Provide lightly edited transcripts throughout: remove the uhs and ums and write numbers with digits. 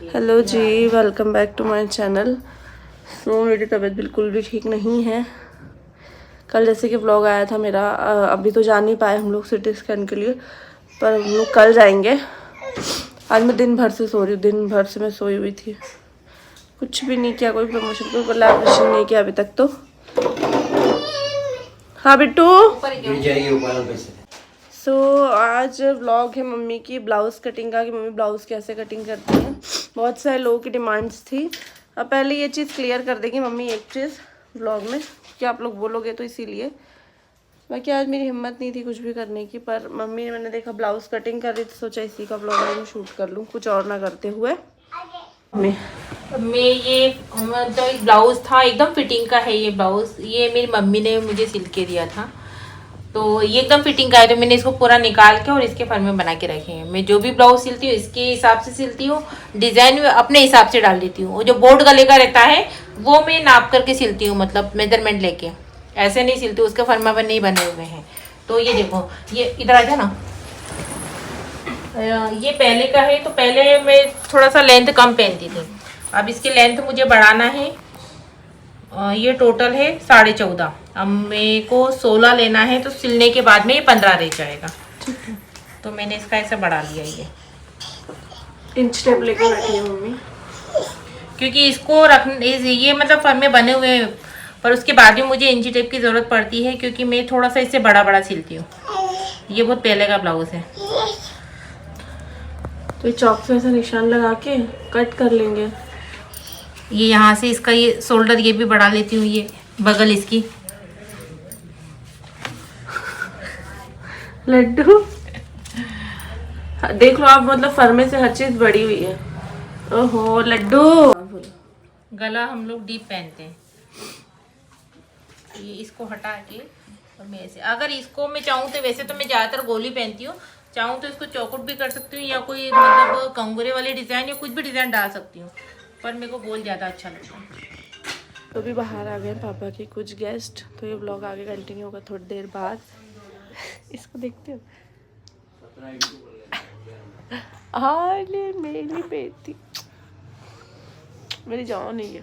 Hello ji, welcome back to my channel. So मेरी तबीयत बिल्कुल भी ठीक नहीं है। कल जैसे कि व्लॉग आया था मेरा, अभी तो जा नहीं पाए हम लोग सिटी स्कैन के लिए, पर हम लोग कल जाएंगे। आज मैं दिन भर से सो रही हूँ, दिन भर से मैं सोई हुई थी, कुछ भी नहीं किया, कोई प्रमोशन कोई कोलैबोरेशन नहीं किया अभी तक तो। हाँ बिट्टू। सो आज व्लॉग है मम्मी की ब्लाउज़ कटिंग का, कि मम्मी ब्लाउज़ कैसे कटिंग करती हैं। बहुत सारे लोगों की डिमांड्स थी। अब पहले ये चीज़ क्लियर कर देगी मम्मी एक चीज़ व्लॉग में, कि आप लोग बोलोगे तो इसीलिए। बाकी आज मेरी हिम्मत नहीं थी कुछ भी करने की, पर मम्मी ने, मैंने देखा ब्लाउज़ कटिंग कर रही तो सोचा इसी का व्लॉग में शूट कर लूँ, कुछ और ना करते हुए। मैं ये मतलब एक ब्लाउज था, एकदम फिटिंग का है ये ब्लाउज। ये मेरी मम्मी ने मुझे सिल के दिया था, तो ये एकदम फिटिंग का है। तो मैंने इसको पूरा निकाल के और इसके फर्मे बना के रखे हैं। मैं जो भी ब्लाउज सिलती हूँ इसके हिसाब से सिलती हूँ, डिजाइन अपने हिसाब से डाल देती हूँ। जो बोर्ड गले का रहता है वो मैं नाप करके सिलती हूँ, मतलब मेजरमेंट लेके, ऐसे नहीं सिलती, उसके फर्मा पर नहीं बने हुए हैं। तो ये देखो, ये इधर आ जा ना, ये पहले का है। तो पहले मैं थोड़ा सा लेंथ कम पहनती थी, अब इसकी लेंथ मुझे बढ़ाना है। ये टोटल है 14.5। अब मेरे को 16 लेना है, तो सिलने के बाद में ये 15 रह जाएगा। तो मैंने इसका ऐसा बढ़ा लिया ये इंच टेप लेकर रखी है मम्मी, क्योंकि इसको रखने ये मतलब फर्मे बने हुए हैं, पर उसके बाद भी मुझे इंची टेप की ज़रूरत पड़ती है, क्योंकि मैं थोड़ा सा इससे बड़ा बड़ा सिलती हूँ। ये बहुत पहले का ब्लाउज है। तो चौक से ऐसा निशान लगा के कट कर लेंगे। ये यहाँ से इसका ये शोल्डर ये भी बढ़ा लेती हूँ, ये बगल इसकी। लड्डू देख लो आप, मतलब फर्मे से हर चीज बड़ी हुई है। ओहो लड्डू। गला हम लोग डीप पहनते हैं। ये इसको हटा के और मैं ऐसे, अगर इसको मैं चाहूँ तो, वैसे तो मैं ज़्यादातर गोली पहनती हूँ, चाहूँ तो इसको चौकुट भी कर सकती हूँ, या कोई मतलब कंगूरे वाले डिज़ाइन या कुछ भी डिज़ाइन डाल सकती हूँ, पर मेरे को गोल ज़्यादा अच्छा लगता है। तो भी बाहर आ गए पापा के कुछ गेस्ट, तो ये व्लॉग आगे कंटिन्यू होगा थोड़ी देर बाद। इसको देखते हो, मेरी बेटी, मेरी जान नहीं है।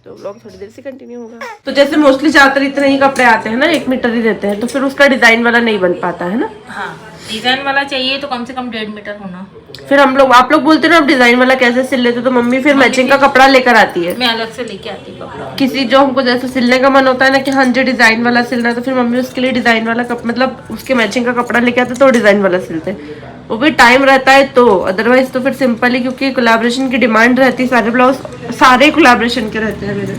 तो व्लॉग थोड़ी देर से कंटिन्यू होगा। तो जैसे मोस्टली ज्यादातर इतने ही कपड़े आते हैं ना, 1 मीटर ही देते हैं, तो फिर उसका डिजाइन वाला नहीं बन पाता है ना। हाँ, डिज़ाइन वाला चाहिए तो कम से कम 1.5 मीटर होना। फिर आप लोग बोलते हैं ना, अब डिजाइन वाला कैसे सिल लेते, तो मम्मी फिर मैचिंग का कपड़ा लेकर आती है। मैं अलग से लेके आती हूँ कपड़ा। किसी जो हमको जैसे सिलने का मन होता है ना, कि हाँ जी डिजाइन वाला सिलना है, तो फिर मम्मी उसके लिए डिजाइन वाला मतलब उसके मैचिंग का कपड़ा लेके आते तो डिजाइन वाला सिलते। वो भी टाइम रहता है तो, अदरवाइज तो फिर सिंपल ही, क्योंकि कोलैबोरेशन की डिमांड रहती है। सारे ब्लाउज सारे कोलैबोरेशन के रहते हैं मेरे।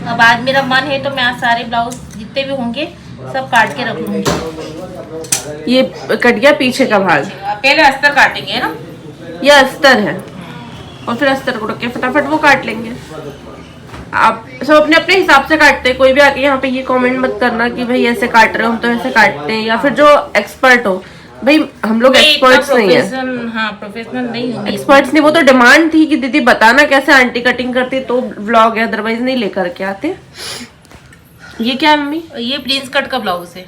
अब आज मेरा मन है तो मैं आज सारे ब्लाउज जितने भी होंगे सब काट के रख लूँगी। ये कट गया पीछे का भाग, पहले अस्तर काटेंगे ना, ये अस्तर है, और फिर अस्तर को रख के फटाफट वो काट लेंगे। आप सब अपने अपने हिसाब से काटते हैं। कोई भी आके यहाँ पे ये कमेंट मत करना कि भाई ऐसे काट रहे हो, हम तो ऐसे काटते हैं, या फिर जो एक्सपर्ट हो। भाई हम लोग एक्सपर्ट्स नहीं है। हाँ, प्रोफेशनल नहीं हूँ, एक्सपर्ट्स नहीं, वो तो डिमांड थी कि दीदी बताना कैसे आंटी कटिंग करती, तो व्लॉग है, अदरवाइज नहीं लेकर के आते। ये क्या है मम्मी? ये प्रिंस कट का ब्लाउज है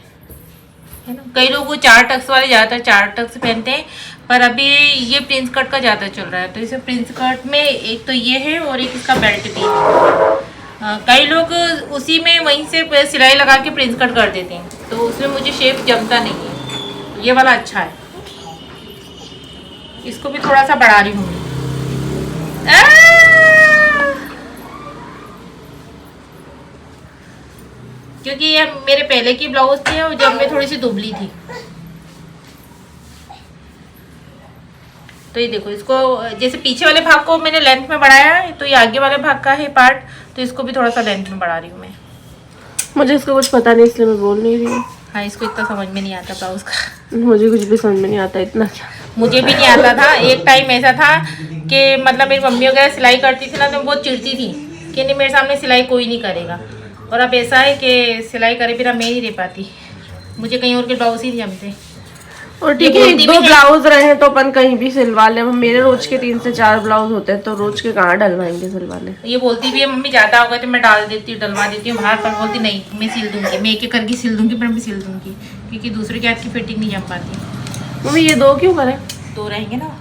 ना। कई लोग वो 4 टक्स वाले ज्यादातर 4 टक्स पहनते हैं, पर अभी ये प्रिंस कट का ज्यादा चल रहा है। तो इसे प्रिंस कट में एक तो ये है और एक इसका बेल्ट भी है। कई लोग उसी में वहीं से सिलाई लगा के प्रिंस कट कर देते हैं, तो उसमें मुझे शेप जमता नहीं है। ये वाला अच्छा है, इसको भी थोड़ा सा बढ़ा रही हूँ। क्योंकि ये मेरे पहले की ब्लाउज थी और जब मैं थोड़ी सी दुबली थी। तो ये देखो, इसको जैसे पीछे वाले भाग को मैंने लेंथ में बढ़ाया है, तो ये आगे वाले भाग का है पार्ट, तो इसको भी थोड़ा सा लेंथ में बढ़ा रही हूँ मैं। मुझे इसका कुछ पता नहीं, इसलिए मैं बोल नहीं रही हूँ। हाँ, इसको इतना समझ में नहीं आता ब्लाउज का। मुझे कुछ भी समझ में नहीं आता, इतना क्या। मुझे भी नहीं आता था। एक टाइम ऐसा था कि मतलब मेरी मम्मी वगैरह सिलाई करती थी ना, तो मैं बहुत चिढ़ती थी कि नहीं, मेरे सामने सिलाई कोई नहीं करेगा। और अब ऐसा है कि सिलाई करे बिना मैं नहीं रह पाती, मुझे कहीं और के ब्लाउज ही नहीं जमते। और ठीक है, 1-2 ब्लाउज रहे तो अपन कहीं भी सिलवा ले। मेरे रोज के 3 से 4 ब्लाउज होते हैं, तो रोज के कहाँ डलवाएंगे सिलवाने। ये बोलती भी है मम्मी ज़्यादा हो गए तो मैं डाल देती हूँ, डलवा देती हूँ बाहर, पर बोलती नहीं मैं सिल दूंगी, मैं एक एक करके सिल दूंगी, पर मैं सिल दूंगी, क्योंकि दूसरे के हाथ की फिटिंग नहीं जम पाती। मम्मी ये 2 क्यों करें? 2 रहेंगे ना,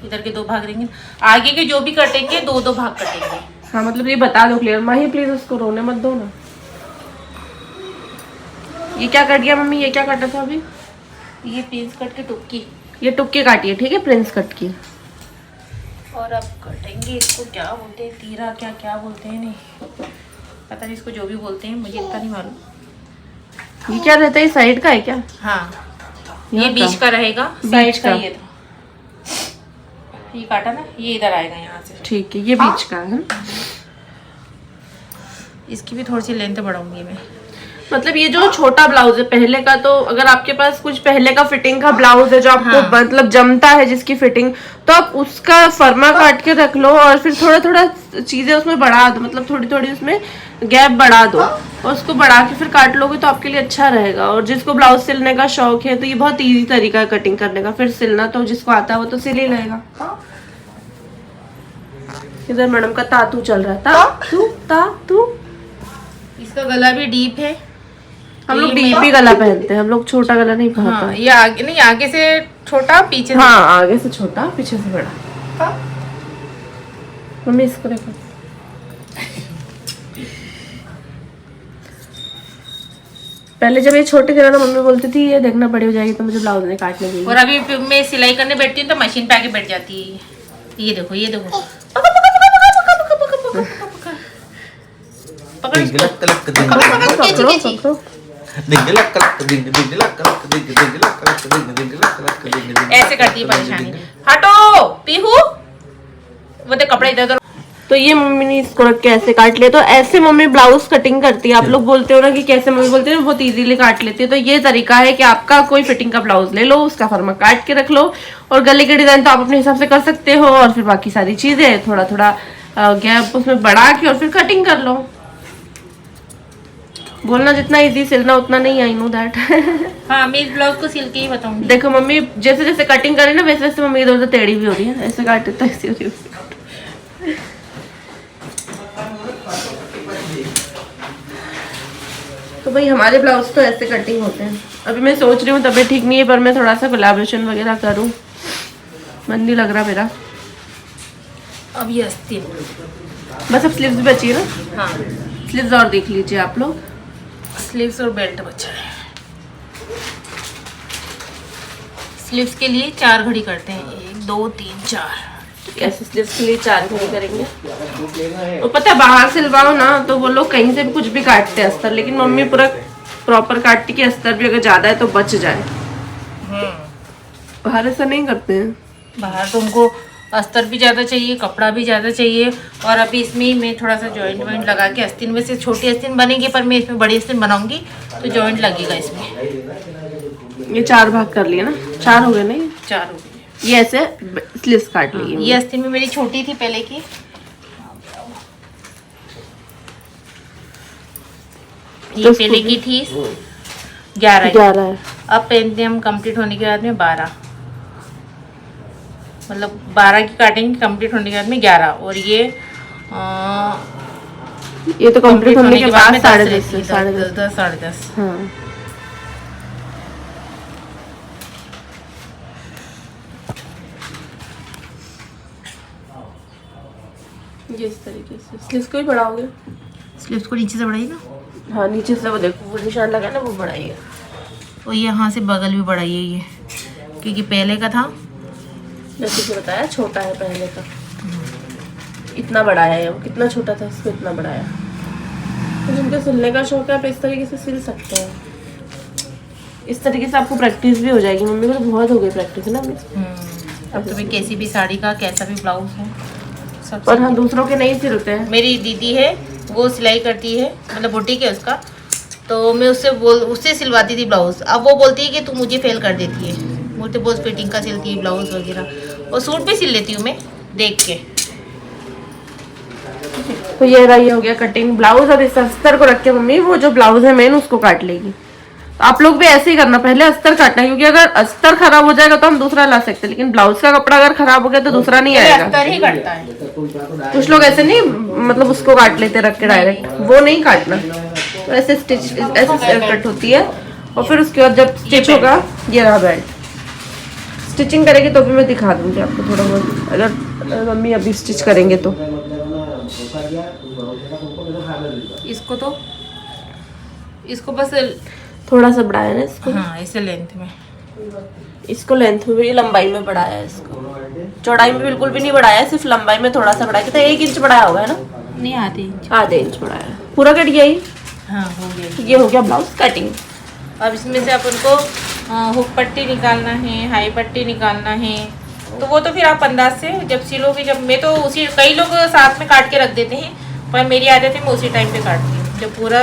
इधर के 2 भाग रहेंगे, आगे के जो भी कटेंगे 2-2 भाग कटेंगे। हाँ मतलब ये बता दो क्लियर। माही प्लीज उसको रोने मत दो ना। ये क्या कट गया मम्मी? ये क्या कटा था अभी? ये प्रिंस कट की टुक्की। ये टुक्के काटी है, ठीक है, प्रिंस कट की। और अब कटेंगे इसको, क्या बोलते हैं, तीरा क्या बोलते हैं, नहीं पता नहीं, इसको जो भी बोलते हैं मुझे इतना नहीं मालूम। ये क्या रहता है? साइड का है क्या? हाँ ये यहाँ बीच का रहेगा, बीच साइड का का। ये था, ये काटा ना, ये इधर आएगा यहाँ से। ठीक है, ये बीच का है। इसकी भी थोड़ी सी लेंथ बढ़ाऊंगी मैं। मतलब ये जो छोटा ब्लाउज है पहले का, तो अगर आपके पास कुछ पहले का फिटिंग का ब्लाउज है जो आपको हाँ। मतलब जमता है जिसकी फिटिंग, तो आप उसका फर्मा काट के रख लो और फिर थोड़ा थोड़ा चीजें उसमें बढ़ा दो, मतलब थोड़ी थोड़ी उसमें गैप बढ़ा दो और उसको बढ़ा के फिर काट लोगे तो आपके लिए अच्छा रहेगा। और जिसको ब्लाउज सिलने का शौक है तो ये बहुत ईजी तरीका है कटिंग करने का। फिर सिलना तो जिसको आता है वो तो सिल ही लेगा। इधर मैडम का तातू चल रहा था। तातू इसका गला भी डीप है, हम लोग ये डीप ही गला पहनते हैं, हम लोग छोटा गला नहीं पहनते। हाँ ये आगे नहीं, आगे से छोटा पीछे से। हाँ आगे से छोटा पीछे से बड़ा। मम्मी इसको देखो। पहले जब ये छोटे थे ना मम्मी बोलती थी ये देखना बड़ी हो जाएगी तो मुझे ब्लाउज नहीं काटने देगी। और अभी मैं सिलाई करने बैठती हूँ तो मशीन पे आके बैठ जाती है। ये देखो ये देखो, पकड़ इसको। पकड़ो पकड़ो। ऐसे करती है परेशानी। हटो पीहू, वो तो कपड़े इधर उधर। तो ये मम्मी ने इसको रख के ऐसे काट लिया। तो ऐसे मम्मी ब्लाउज कटिंग करती है। आप लोग बोलते हो ना कि कैसे मम्मी बोलते हैं, बहुत इजीली काट लेती है। तो ये तरीका है कि आपका कोई फिटिंग का ब्लाउज ले लो, उसका फर्मा काट के रख लो और गले के डिजाइन तो आप अपने हिसाब से कर सकते हो और फिर बाकी सारी चीजें थोड़ा थोड़ा गैप उसमें बढ़ा के और फिर कटिंग कर लो। बोलना जितना इजी, सिलना उतना नहीं। I know that. हाँ मैं इस ब्लाउज को सिल के ही बताऊंगी। देखो मम्मी जैसे जैसे कटिंग करे ना वैसे वैसे मम्मी इधर उधर टेढ़ी भी हो रही है। ऐसे काटे तो ऐसी हो रही है। तो भाई हमारे ब्लाउज तो ऐसे कटिंग होते हैं। अभी मैं सोच रही हूँ तबीयत ठीक नहीं है पर मैं थोड़ा सा कोलैबोरेशन वगैरह करूँ, मन नहीं लग रहा मेरा। अब ये अस्ती बस अब स्लीव्स भी बची है ना। हाँ स्लीव्स और देख लीजिए आप लोग। स्लीव्स और बेल्ट बचा है। स्लीव्स के लिए 4 घड़ी करते हैं, 1 2 3 4। ऐसे स्लीव्स के लिए 4 घड़ी करेंगे। और पता है बाहर सिलवाओ ना तो वो लोग कहीं से भी कुछ भी काटते हैं अस्तर, लेकिन मम्मी पूरा प्रॉपर काटती कि अस्तर भी अगर ज्यादा है तो बच जाए। बाहर ऐसा नहीं करते हैं। बाहर तो उनको अस्तर भी ज़्यादा चाहिए, कपड़ा भी ज़्यादा चाहिए। और अभी इसमें मैं थोड़ा सा जॉइंट वॉइंट लगा के आस्तीन में से छोटी आस्तीन बनेगी, पर मैं इसमें बड़ी आस्तीन बनाऊंगी तो जॉइंट लगेगा इसमें। ये 4 भाग कर लिए ना, 4 हो गए नहीं, 4 हो गए। ये ऐसे स्लीव्स काट लिए। ये आस्तीन में मेरी छोटी थी पहले की, ये पहले की थी 11 है। अब पहनते हैं हम कंप्लीट होने के बाद में 12, मतलब 12 की काटेंगे कंप्लीट होने के बाद में 11। और ये तो कंप्लीट होने के बाद 10:30 10 साढ़े 10। हाँ ये इस तरीके से स्लीव्स को ही बढ़ाओगे। स्लीव्स को नीचे से बढ़ाइएगा। हाँ नीचे से वो देखो वो निशान लगा ना वो बढ़ाइए। और यहाँ से बगल भी बढ़ाइए ये, क्योंकि पहले का था जैसे कि बताया छोटा है पहले का, इतना बढ़ाया है। वो कितना छोटा था इसको इतना बढ़ाया। तो जिनको सिलने का शौक है आप इस तरीके से सिल सकते हैं। इस तरीके से आपको प्रैक्टिस भी हो जाएगी। मम्मी को तो बहुत हो गई प्रैक्टिस ना। अब तुम्हें कैसी भी साड़ी का कैसा भी ब्लाउज हो सब। पर हाँ दूसरों के नहीं सिलते हैं। मेरी दीदी है वो सिलाई करती है, मतलब बुटीक है उसका, तो मैं उससे सिलवाती थी ब्लाउज। अब वो बोलती है कि तू मुझे फेल कर देती है, मुझे बहुत फिटिंग का सिलती है ब्लाउज वगैरह। और सूट भी सिल लेती हूँ मैं देख के। तो ये रहा, ये हो गया कटिंग ब्लाउज। अब इस अस्तर को रख के मम्मी वो जो ब्लाउज है मेन उसको काट लेगी। तो आप लोग भी ऐसे ही करना, पहले अस्तर काटना, क्योंकि अगर अस्तर खराब हो जाएगा तो हम दूसरा ला सकते हैं, लेकिन ब्लाउज का कपड़ा अगर खराब हो गया तो दूसरा नहीं आएगा। अस्तर ही कटता है। कुछ लोग ऐसे नहीं मतलब उसको काट लेते रख के डायरेक्ट, वो नहीं काटना। तो ऐसे स्टिच ऐसे कट होती है और फिर उसके बाद जब स्टिच होगा ये रहा बेल्ट। स्टिचिंग करेंगे तो भी मैं दिखा दूंगी आपको थोड़ा बहुत, अगर मम्मी अभी स्टिच करेंगे तो। इसको बस थोड़ा सा बढ़ाया ना इसको। हाँ इसे लेंथ में, इसको लेंथ में भी लंबाई में बढ़ाया है इसको, चौड़ाई में बिल्कुल भी नहीं बढ़ाया है, सिर्फ लंबाई में थोड़ा सा बढ़ाया। कितना 1 इंच बढ़ाया होगा है ना? नहीं आधी इंच, आधे इंच बढ़ाया है। पूरा कट गया ये? हाँ हो गया। ये हो गया ब्लाउज कटिंग। अब इसमें से अपन को हुक पट्टी निकालना है, हाई पट्टी निकालना है, तो वो तो फिर आप अंदाज से जब सिलोगे, जब मैं तो उसी, कई लोग साथ में काट के रख देते हैं, पर मेरी आदत है मैं उसी टाइम पे काटती हूँ। जब पूरा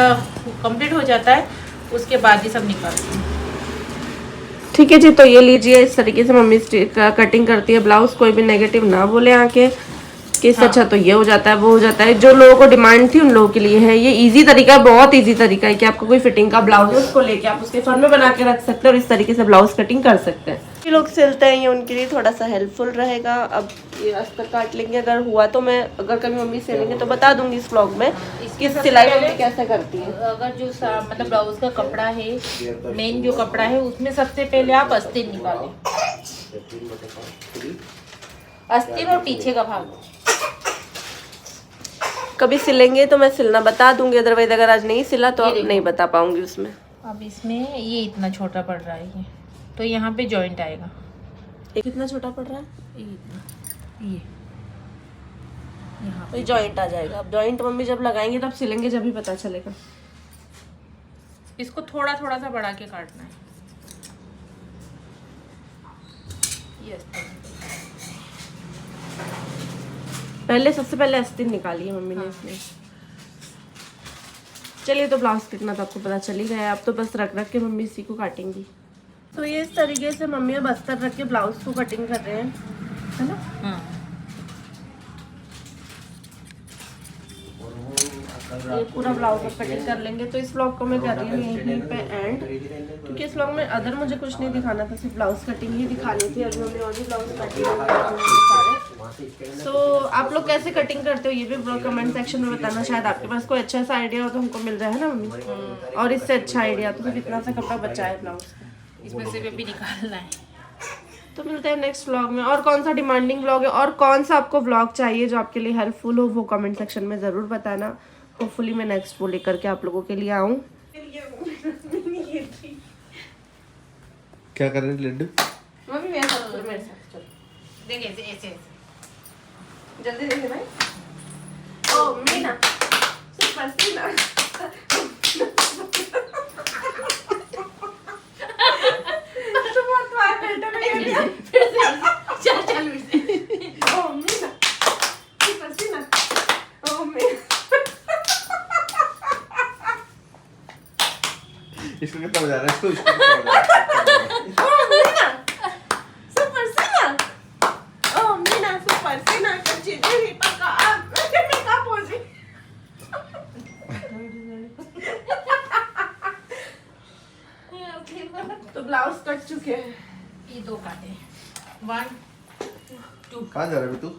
कंप्लीट हो जाता है उसके बाद ही सब निकालती हूँ। ठीक है जी, तो ये लीजिए, इस तरीके से मम्मी कटिंग करती है ब्लाउज। कोई भी नेगेटिव ना बोले आके कि इससे अच्छा तो ये हो जाता है, वो हो जाता है। जो लोगों को डिमांड थी उन लोगों के लिए है ये। इजी तरीका है, बहुत इजी तरीका है कि आपको कोई फिटिंग का ब्लाउज है उसको लेके आप उसके फर में बना के रख सकते हैं और इस तरीके से ब्लाउज कटिंग कर सकते हैं। जो लोग सिलते हैं ये उनके लिए थोड़ा सा हेल्पफुल रहेगा। अब ये अस्तर काट लेंगे, अगर हुआ तो मैं, अगर कभी मम्मी सिलेंगे तो बता दूंगी इस ब्लॉग में कि सिलाई मम्मी कैसे करती है। अगर जो मतलब ब्लाउज का कपड़ा है, मेन जो कपड़ा है, उसमें सबसे पहले आप अस्तीन निकालें, अस्तीन और पीछे का भाग। कभी सिलेंगे तो मैं सिलना बता दूंगी, अदरवाइज अगर आज नहीं सिला तो नहीं बता पाऊंगी उसमें। अब इसमें ये इतना छोटा पड़ रहा है ये, तो यहाँ पे जॉइंट आएगा। कितना छोटा पड़ रहा है? ये इतना, ये यहाँ तो जॉइंट आ जाएगा। अब जॉइंट मम्मी जब लगाएंगे तब सिलेंगे, जब भी पता चलेगा। इसको थोड़ा थोड़ा सा बढ़ा के काटना है। यस, पहले सबसे पहले अस्तीन निकाली है मम्मी ने इसमें। चलिए, तो ब्लाउज कितना तो आपको पता चल ही गया है। अब तो बस रख रख के मम्मी इसी को काटेंगी। तो ये इस तरीके से मम्मी अब अस्तर रख के ब्लाउज को कटिंग कर रहे हैं, है ना? हाँ। ये पूरा ब्लाउज अब कटिंग कर लेंगे। तो इस ब्लॉग को मैं कर रही हूँ यहीं पे एंड, क्योंकि इस ब्लॉग में अदर मुझे कुछ नहीं दिखाना था, सिर्फ ब्लाउज कटिंग ही दिखानी थी। अभी मम्मी और भी ब्लाउज कटिंग सारे। सो आप लोग कैसे कटिंग करते हो ये भी ब्लॉग कमेंट सेक्शन में बताना। शायद आपके पास कोई अच्छा सा आइडिया हो तो हमको मिल जाए, है ना मम्मी? और इससे अच्छा आइडिया तो फिर इतना सा कपड़ा बचा है ब्लाउज का, इसमें से भी निकालना है। तो मिलते हैं नेक्स्ट व्लॉग में। और कौन सा डिमांडिंग व्लॉग है और कौन सा आपको व्लॉग चाहिए जो आपके लिए हेल्पफुल हो, वो कमेंट सेक्शन में ज़रूर बताना। होपफुली मैं नेक्स्ट वो लेकर के आप लोगों के लिए आऊँ। क्या कर रहे हैं लड्डू? मम्मी मेरे साथ चलो, मेरे साथ चलो। देखिए ऐसे ऐसे जल्दी देखिए भाई। ओ मीना, सुपर सीना। इसको कितना बजा रहा है? इसको कितना बजा रहा है? तो ब्लाउज कट चुके हैं। ये दो काटे, 1 2। कहाँ जा रहा है तू?